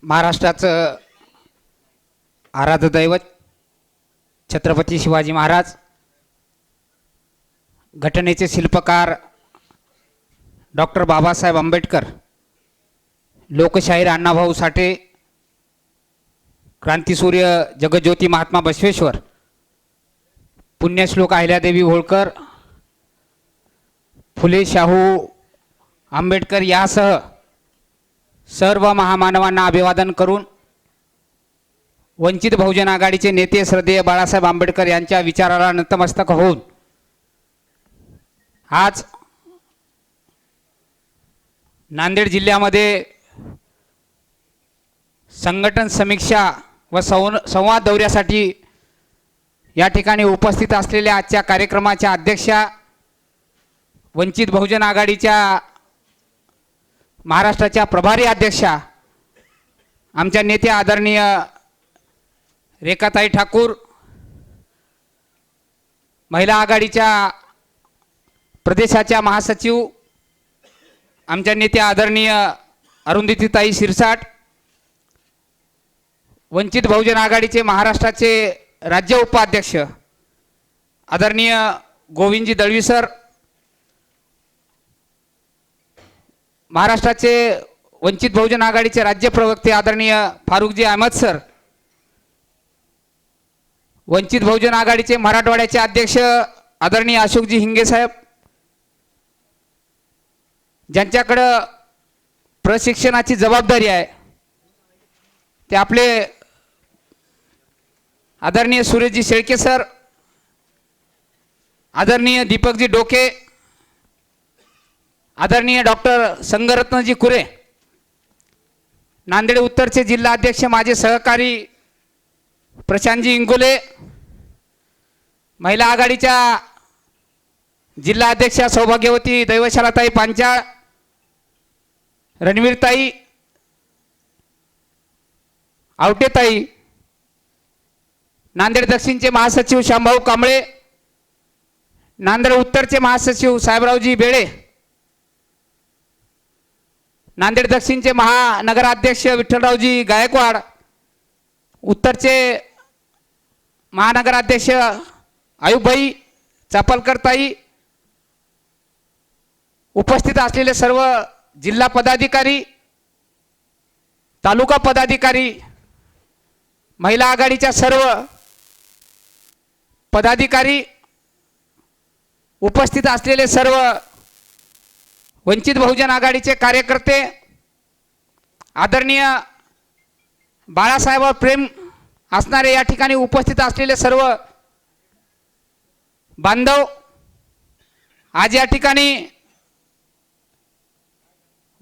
महाराष्ट्राचं आराध्य दैवत छत्रपती शिवाजी महाराज, घटनेचे शिल्पकार डॉक्टर बाबासाहेब आंबेडकर, लोकशाहीर अण्णाभाऊ साठे, क्रांतिसूर्य जगज्योती महात्मा बसवेश्वर, पुण्यश्लोक अहिल्यादेवी होळकर, फुले शाहू आंबेडकर यासह सर्व महामानवांना अभिवादन करून वंचित बहुजन आघाडीचे नेते श्रद्धेय बाळासाहेब आंबेडकर यांच्या विचाराला नतमस्तक होऊन आज नांदेड जिल्ह्यामध्ये संघटन समीक्षा व संवाद दौऱ्यासाठी या ठिकाणी उपस्थित असलेल्या आजच्या कार्यक्रमाच्या अध्यक्षा, वंचित बहुजन आघाडीच्या महाराष्ट्राच्या प्रभारी अध्यक्षा, आमच्या नेत्या आदरणीय रेखाताई ठाकूर, महिला आघाडीच्या प्रदेशाच्या महासचिव आमच्या नेत्या आदरणीय अरुंधतीताई शिरसाट, वंचित बहुजन आघाडीचे महाराष्ट्राचे राज्य उपाध्यक्ष आदरणीय गोविंदजी दळवी सर, महाराष्ट्राचे वंचित बहुजन आघाडीचे राज्य प्रवक्ते आदरणीय फारुखजी अहमद सर, वंचित बहुजन आघाडीचे मराठवाड्याचे अध्यक्ष आदरणीय अशोकजी हिंगे साहेब, ज्यांच्याकडं प्रशिक्षणाची जबाबदारी आहे ते आपले आदरणीय सुरेशजी शेळके सर, आदरणीय दीपकजी डोके, आदरणीय डॉक्टर संगरत्नजी कुरे, नांदेड उत्तरचे जिल्हा अध्यक्ष माझे सहकारी प्रशांतजी इंगोले, महिला आघाडीच्या जिल्हा अध्यक्षा सौभाग्यवती दैवशालाताई पांचाळ, रणवीरताई, आवटेताई, नांदेड दक्षिणचे महासचिव शामभाऊ कांबळे, नांदेड उत्तरचे महासचिव साहेबरावजी बेळे, नांदेड दक्षिणचे महानगराध्यक्ष विठ्ठलरावजी गायकवाड, उत्तरचे महानगराध्यक्ष आयुबाई चापलकरताई, उपस्थित असलेले सर्व जिल्हा पदाधिकारी, तालुका पदाधिकारी, महिला आघाडीच्या सर्व पदाधिकारी, उपस्थित असलेले सर्व वंचित बहुजन आघाडीचे कार्यकर्ते, आदरणीय बाळासाहेबांवर प्रेम असणारे या ठिकाणी उपस्थित असलेले सर्व बांधव, आज या ठिकाणी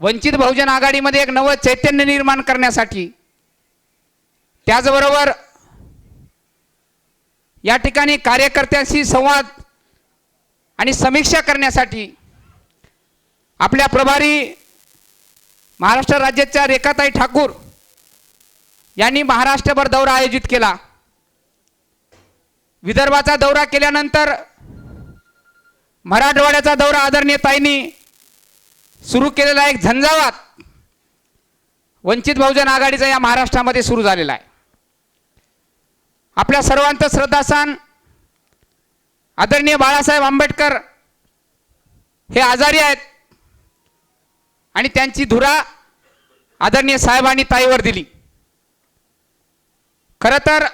वंचित बहुजन आघाडीमध्ये एक नवं चैतन्य निर्माण करण्यासाठी, त्याचबरोबर या ठिकाणी कार्यकर्त्यांशी संवाद आणि समीक्षा करण्यासाठी आपल्या प्रभारी महाराष्ट्र राज्याच्या रेखाताई ठाकूर यांनी महाराष्ट्रभर दौरा आयोजित केला. विदर्भाचा दौरा केल्यानंतर मराठवाड्याचा दौरा आदरणीय ताईंनी सुरू केलेला एक झंझावात वंचित बहुजन आघाडीचा या महाराष्ट्रामध्ये सुरू झालेला आहे. आपल्या सर्वांचं श्रद्धास्थान आदरणीय बाळासाहेब आंबेडकर हे आजारी आहेत आणि त्यांची धुरा आदरणीय साहेबांनी ताईवर दिली. खरं तर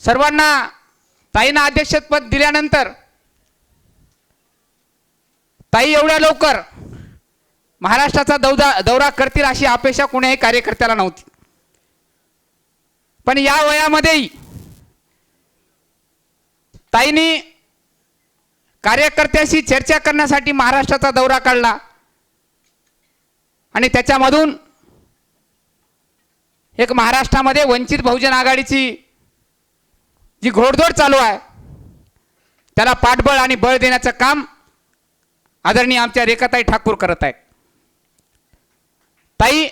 सर्वांना ताईंना अध्यक्षपद दिल्यानंतर ताई एवढ्या लवकर महाराष्ट्राचा दौरा करतील अशी अपेक्षा कोण्याही कार्यकर्त्याला नव्हती. पण या वयामध्येही ताईंनी कार्यकर्त्यांशी चर्चा करण्यासाठी महाराष्ट्राचा दौरा काढला आणि त्याच्यामधून एक महाराष्ट्रामध्ये वंचित बहुजन आघाडीची जी घोडदौड चालू आहे त्याला पाठबळ आणि बळ देण्याचं काम आदरणीय आमच्या रेखाताई ठाकूर करत आहेत. ताई,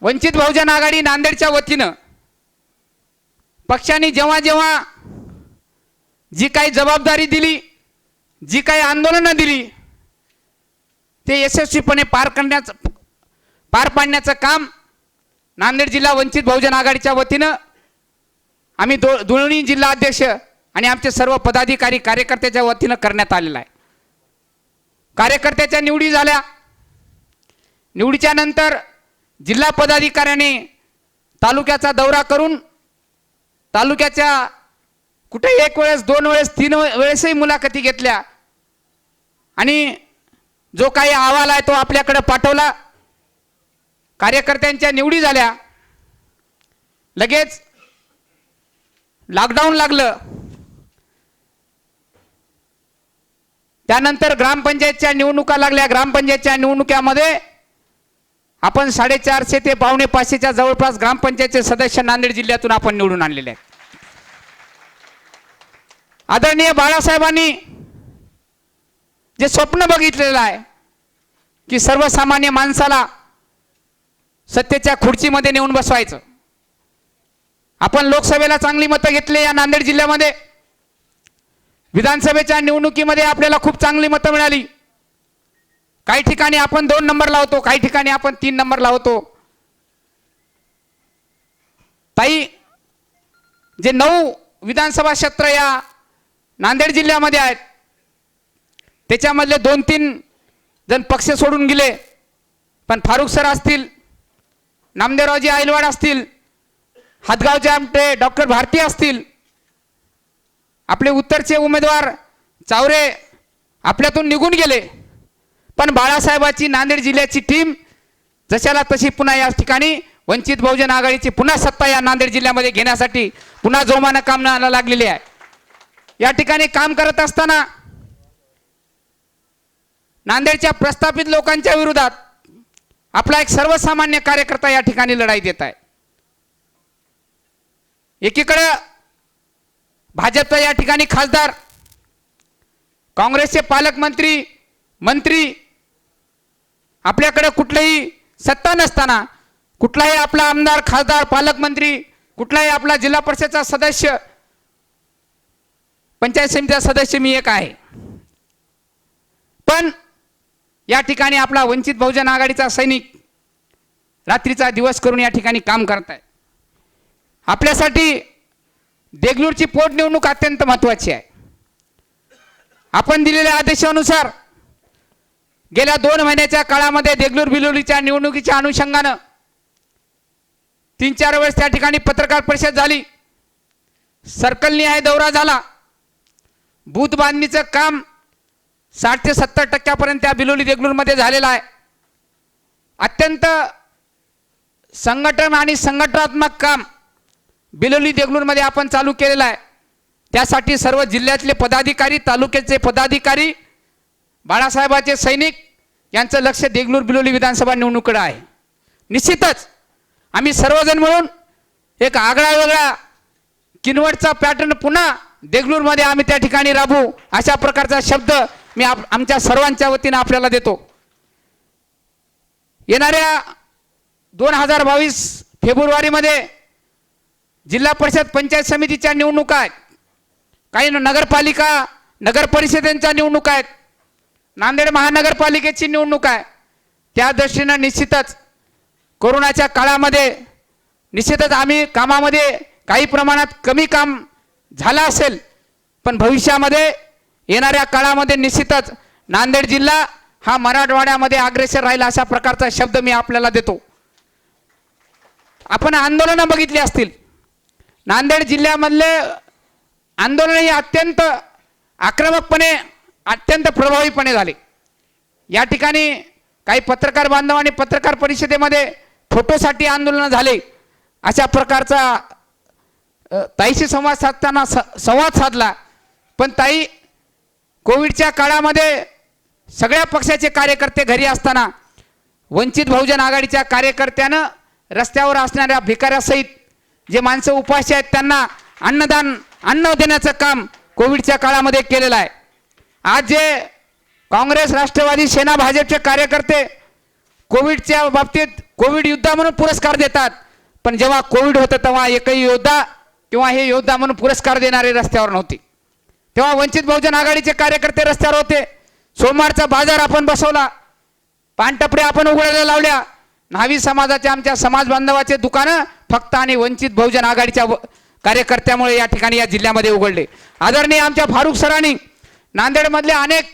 वंचित बहुजन आघाडी नांदेडच्या वतीनं पक्षाने जेव्हा जेव्हा जी काही जबाबदारी दिली, जी काही आंदोलनं दिली, ते यशस्वीपणे पार पाडण्याचं काम नांदेड जिल्हा वंचित बहुजन आघाडीच्या वतीनं आम्ही दोन्ही जिल्हा अध्यक्ष आणि आमचे सर्व पदाधिकारी कार्यकर्त्याच्या वतीनं करण्यात आलेला आहे. कार्यकर्त्याच्या निवडी झाल्या. निवडीच्या नंतर जिल्हा पदाधिकाऱ्याने तालुक्याचा दौरा करून तालुक्याच्या कुठे एक वेळेस, दोन वेळेस, तीन वेळेसही मुलाखती घेतल्या आणि जो काही अहवाल आहे तो आपल्याकडे पाठवला. कार्यकर्त्यांच्या निवडी झाल्या. लगेच लॉकडाऊन लागलं. त्यानंतर ग्रामपंचायतच्या निवडणुका लागल्या. ग्रामपंचायतच्या निवडणुकीमध्ये आपण 450 ते 450च्या जवळपास ग्रामपंचायतचे सदस्य नांदेड जिल्ह्यातून आपण निवडून आणलेले आहेत. आदरणीय बाळासाहेबांनी जे स्वप्न बघितलेलं आहे की सर्वसामान्य माणसाला सत्तेच्या खुर्चीमध्ये नेऊन बसवायचं. आपण लोकसभेला चांगली मतं घेतली या नांदेड जिल्ह्यामध्ये. विधानसभेच्या निवडणुकीमध्ये आपल्याला खूप चांगली मतं मिळाली. काही ठिकाणी आपण 2 नंबर लावतो, काही ठिकाणी आपण 3 नंबर लावतो. ताई, जे 9 विधानसभा क्षेत्र या नांदेड जिल्ह्यामध्ये आहेत त्याच्यामधले 2-3 जण पक्ष सोडून गेले. पण फारुख सर असतील, नामदेवरावजी आईलवाड असतील, हातगावचे आमटे डॉक्टर भारती असतील, आपले उत्तरचे उमेदवार चावरे आपल्यातून निघून गेले. पण बाळासाहेबाची नांदेड जिल्ह्याची टीम जशाला तशी पुन्हा या ठिकाणी वंचित बहुजन आघाडीची पुन्हा सत्ता या नांदेड जिल्ह्यामध्ये घेण्यासाठी पुन्हा जोमानं कामाला लागलेली आहे. या ठिकाणी काम करत असताना नांदेडच्या प्रस्थापित लोकांच्या विरोधात आपला एक सर्वसामान्य कार्यकर्ता या ठिकाणी लढाई देत आहे. एकीकडे भाजपचा या ठिकाणी खासदार, काँग्रेसचे पालकमंत्री, मंत्री, आपल्याकडे कुठलीही सत्ता नसताना कुठलाही आपला आमदार, खासदार, पालकमंत्री, कुठलाही आपला जिल्हा परिषदचा सदस्य, पंचायत समितीचा सदस्य मी एक आहे. पण या ठिकाणी आपला वंचित बहुजन आघाडीचा सैनिक रात्रीचा दिवस करून या ठिकाणी काम करत आहे. आपल्यासाठी देगलूरची पोटनिवडणूक अत्यंत महत्त्वाची आहे. आपण दिलेल्या आदेशानुसार गेल्या 2 महिन्याच्या काळामध्ये देगलूर बिलोलीच्या निवडणुकीच्या अनुषंगानं 3-4 वेळेस त्या ठिकाणी पत्रकार परिषद झाली. सर्कलनिहाय दौरा झाला. बूथ बांधणीचं काम 60 ते 70% त्या बिलोली देगलूरमध्ये झालेलं आहे. अत्यंत संघटन आणि संघटनात्मक काम बिलोली देगलूरमध्ये आपण चालू केलेलं आहे. त्यासाठी सर्व जिल्ह्यातले पदाधिकारी, तालुक्याचे पदाधिकारी, बाळासाहेबाचे सैनिक यांचं लक्ष देगलूर बिलोली विधानसभा निवडणुकीकडे आहे. निश्चितच आम्ही सर्वजण मिळून एक आगळा वेगळा किनवटचा पॅटर्न पुन्हा देगलूरमध्ये आम्ही त्या ठिकाणी राबवू अशा प्रकारचा शब्द मी आमच्या सर्वांच्या वतीनं आपल्याला देतो. येणाऱ्या 2022 फेब्रुवारीमध्ये जिल्हा परिषद पंचायत समितीच्या निवडणुका आहेत. काही नगरपालिका, नगर परिषदेच्या निवडणुका आहेत. नांदेड महानगरपालिकेची निवडणूक आहे. त्या दृष्टीनं निश्चितच कोरोनाच्या काळामध्ये निश्चितच आम्ही कामामध्ये काही प्रमाणात कमी काम झालं असेल, पण भविष्यामध्ये येणाऱ्या काळामध्ये निश्चितच नांदेड जिल्हा हा मराठवाड्यामध्ये अग्रेसर राहील अशा प्रकारचा शब्द मी आपल्याला देतो. आपण आंदोलनं बघितली असतील. नांदेड जिल्ह्यामधले आंदोलन हे अत्यंत आक्रमकपणे, अत्यंत प्रभावीपणे झाले. या ठिकाणी काही पत्रकार बांधवांनी पत्रकार परिषदेमध्ये फोटोसाठी आंदोलन झाले. अशा प्रकारचा ताईशी संवाद साधला. पण ताई, कोविडच्या काळामध्ये सगळ्या पक्षाचे कार्यकर्ते घरी असताना वंचित बहुजन आघाडीच्या कार्यकर्त्यानं रस्त्यावर असणाऱ्या भिकाऱ्यासहित जे माणसं उपाशी आहेत त्यांना अन्न देण्याचं काम कोविडच्या काळामध्ये केलेलं आहे. आज जे काँग्रेस, राष्ट्रवादी, सेना, भाजपचे कार्यकर्ते कोविडच्या बाबतीत कोविड योद्धा म्हणून पुरस्कार देतात, पण जेव्हा कोविड होतं तेव्हा एकही योद्धा किंवा हे योद्धा म्हणून पुरस्कार देणारे रस्त्यावर नव्हते. तेव्हा वंचित बहुजन आघाडीचे कार्यकर्ते रस्त्यावर होते. सोमवारचा बाजार आपण बसवला. पानटपऱ्या आपण उघडायला लावल्या. न्हावी समाजाच्या आमच्या समाज बांधवाचे दुकानं फक्त आणि वंचित बहुजन आघाडीच्या कार्यकर्त्यामुळे या ठिकाणी या जिल्ह्यामध्ये उघडले. आदरणीय आमच्या फारुख सरांनी नांदेडमधल्या अनेक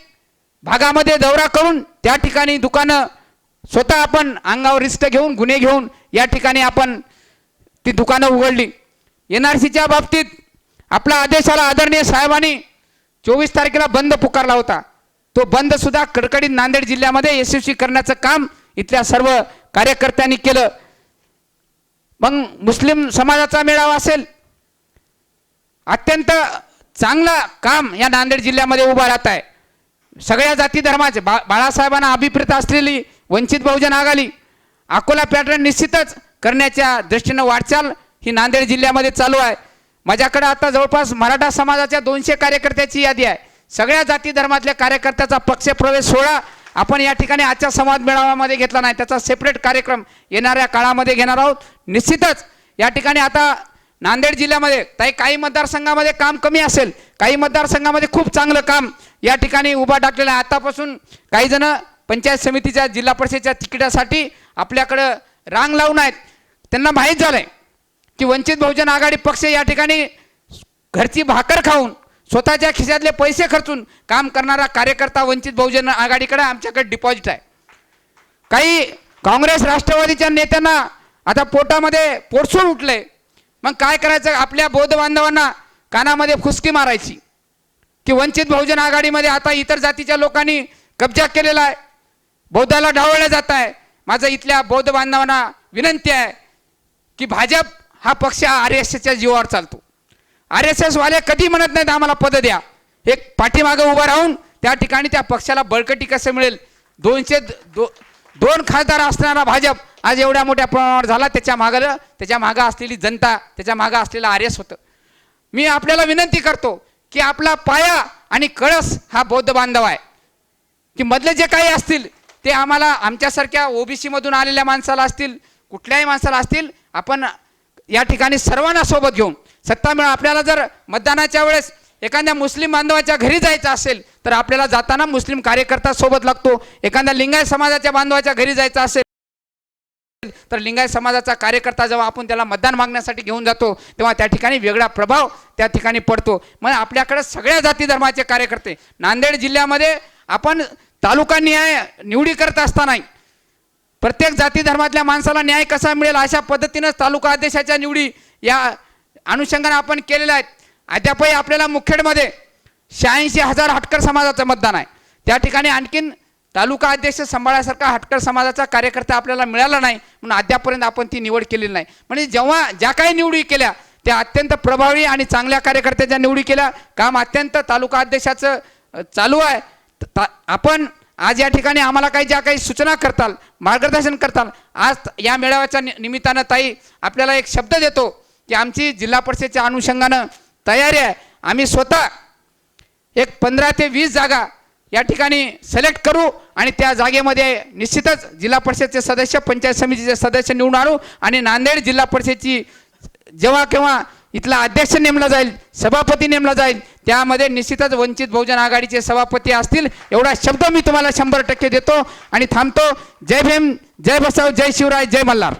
भागामध्ये दौरा करून त्या ठिकाणी दुकानं स्वतः आपण अंगावर रिस्ट घेऊन गुन्हे घेऊन या ठिकाणी आपण ती दुकानं उघडली. NRCच्या बाबतीत आपला आदेश आला. आदरणीय साहेबांनी 24 तारखेला बंद पुकारला होता. तो बंद सुद्धा कडकडीत नांदेड जिल्ह्यामध्ये यशस्वी करण्याचं काम इथल्या सर्व कार्यकर्त्यांनी केलं. मग मुस्लिम समाजाचा मेळावा असेल, अत्यंत चांगलं काम या नांदेड जिल्ह्यामध्ये उभा राहत आहे. सगळ्या जाती धर्माचे बाळासाहेबांना अभिप्रेत असलेली वंचित बहुजन आघाडी अकोला पॅटर्न निश्चितच करण्याच्या दृष्टीनं वाटचाल ही नांदेड जिल्ह्यामध्ये चालू आहे. माझ्याकडे आता जवळपास मराठा समाजाच्या 200 कार्यकर्त्याची यादी आहे. सगळ्या जाती धर्मातल्या कार्यकर्त्याचा पक्षप्रवेश सोहळा आपण या ठिकाणी आजच्या संवाद मेळाव्यामध्ये घेतला नाही. त्याचा सेपरेट कार्यक्रम येणाऱ्या काळामध्ये घेणार आहोत. निश्चितच या ठिकाणी आता नांदेड जिल्ह्यामध्ये काही मतदारसंघामध्ये काम कमी असेल, काही मतदारसंघामध्ये खूप चांगलं काम या ठिकाणी उभा टाकलेलं आहे. आतापासून काही जण पंचायत समितीच्या जिल्हा परिषदेच्या तिकिटासाठी आपल्याकडं रांग लावून आहेत. त्यांना माहीत झालंय की वंचित बहुजन आघाडी पक्ष या ठिकाणी घरची भाकर खाऊन स्वतःच्या खिशातले पैसे खर्चून काम करणारा कार्यकर्ता वंचित बहुजन आघाडीकडे आमच्याकडे डिपॉझिट आहे. काही काँग्रेस राष्ट्रवादीच्या नेत्यांना आता पोटामध्ये पोटसूळ उठले. मग काय करायचं? आपल्या बौद्ध बांधवांना कानामध्ये फुसकी मारायची की वंचित बहुजन आघाडीमध्ये आता इतर जातीच्या लोकांनी कब्जा केलेला आहे, बौद्धाला ढावळलं जात आहे. माझं इथल्या बौद्ध बांधवांना विनंती आहे की भाजप हा पक्ष RSSच्या जीवावर चालतो. RSS वाले कधी म्हणत नाहीत आम्हाला पद द्या. एक पाठीमागं उभं राहून त्या ठिकाणी त्या पक्षाला बळकटी कसं मिळेल. 202 खासदार असणारा भाजप आज एवढ्या मोठ्या प्रमाणावर झाला. त्याच्या मागं असलेली जनता, त्याच्या मागं असलेला RS होतं. मी आपल्याला विनंती करतो की आपला पाया आणि कळस हा बौद्ध बांधव आहे की मधले जे काही असतील ते आम्हाला आमच्यासारख्या OBC मधून आलेल्या माणसाला असतील, कुठल्याही माणसाला असतील, आपण या ठिकाणी सर्वांना सोबत घेऊन सत्ता मिळवा. आपल्याला जर मतदानाच्या वेळेस एखाद्या मुस्लिम बांधवाच्या घरी जायचं असेल तर आपल्याला जाताना मुस्लिम कार्यकर्ता सोबत लागतो. एखाद्या लिंगायत समाजाच्या बांधवाच्या घरी जायचं असेल तर लिंगायत समाजाचा कार्यकर्ता जेव्हा आपण त्याला मतदान मागण्यासाठी घेऊन जातो तेव्हा त्या ठिकाणी वेगळा प्रभाव त्या ठिकाणी पडतो. मग आपल्याकडे सगळ्या जाती धर्माचे कार्यकर्ते नांदेड जिल्ह्यामध्ये आपण तालुका न्याय निवडी करत असताना प्रत्येक जाती धर्मातल्या माणसाला न्याय कसा मिळेल अशा पद्धतीनं तालुका अध्यक्षाच्या निवडी या अनुषंगाने आपण केलेल्या आहेत. अद्यापही आपल्याला मुखेडमध्ये 86,000 हटकर समाजाचं मतदान आहे. त्या ठिकाणी आणखीन तालुका अध्यक्ष सांभाळण्यासारखा हटकर समाजाचा कार्यकर्ता आपल्याला मिळाला नाही म्हणून अद्यापर्यंत आपण ती निवड केलेली नाही. म्हणजे जेव्हा ज्या काही निवडी केल्या त्या अत्यंत प्रभावी आणि चांगल्या कार्यकर्त्याच्या निवडी केल्या. काम अत्यंत तालुका अध्यक्षाचं चालू आहे. आपण आज या ठिकाणी आम्हाला ज्या काही सूचना करताल, मार्गदर्शन करताल, आज या मेळाव्याच्या निमित्तानं ताई आपल्याला एक शब्द देतो की आमची जिल्हा परिषदेच्या अनुषंगानं तयारी आहे. आम्ही स्वतः एक 15 ते 20 जागा या ठिकाणी सिलेक्ट करू आणि त्या जागेमध्ये निश्चितच जिल्हा परिषदेचे सदस्य, पंचायत समितीचे सदस्य निवडून आणू आणि नांदेड जिल्हा परिषदेची जेव्हा केव्हा इथला अध्यक्ष नेमला जाईल, सभापती नेमला जाईल, त्यामध्ये निश्चितच वंचित बहुजन आघाडीचे सभापती असतील. एवढा शब्द मी तुम्हाला 100% देतो आणि थांबतो. जय भीम, जय बसव, जय शिवराय, जय मल्हार.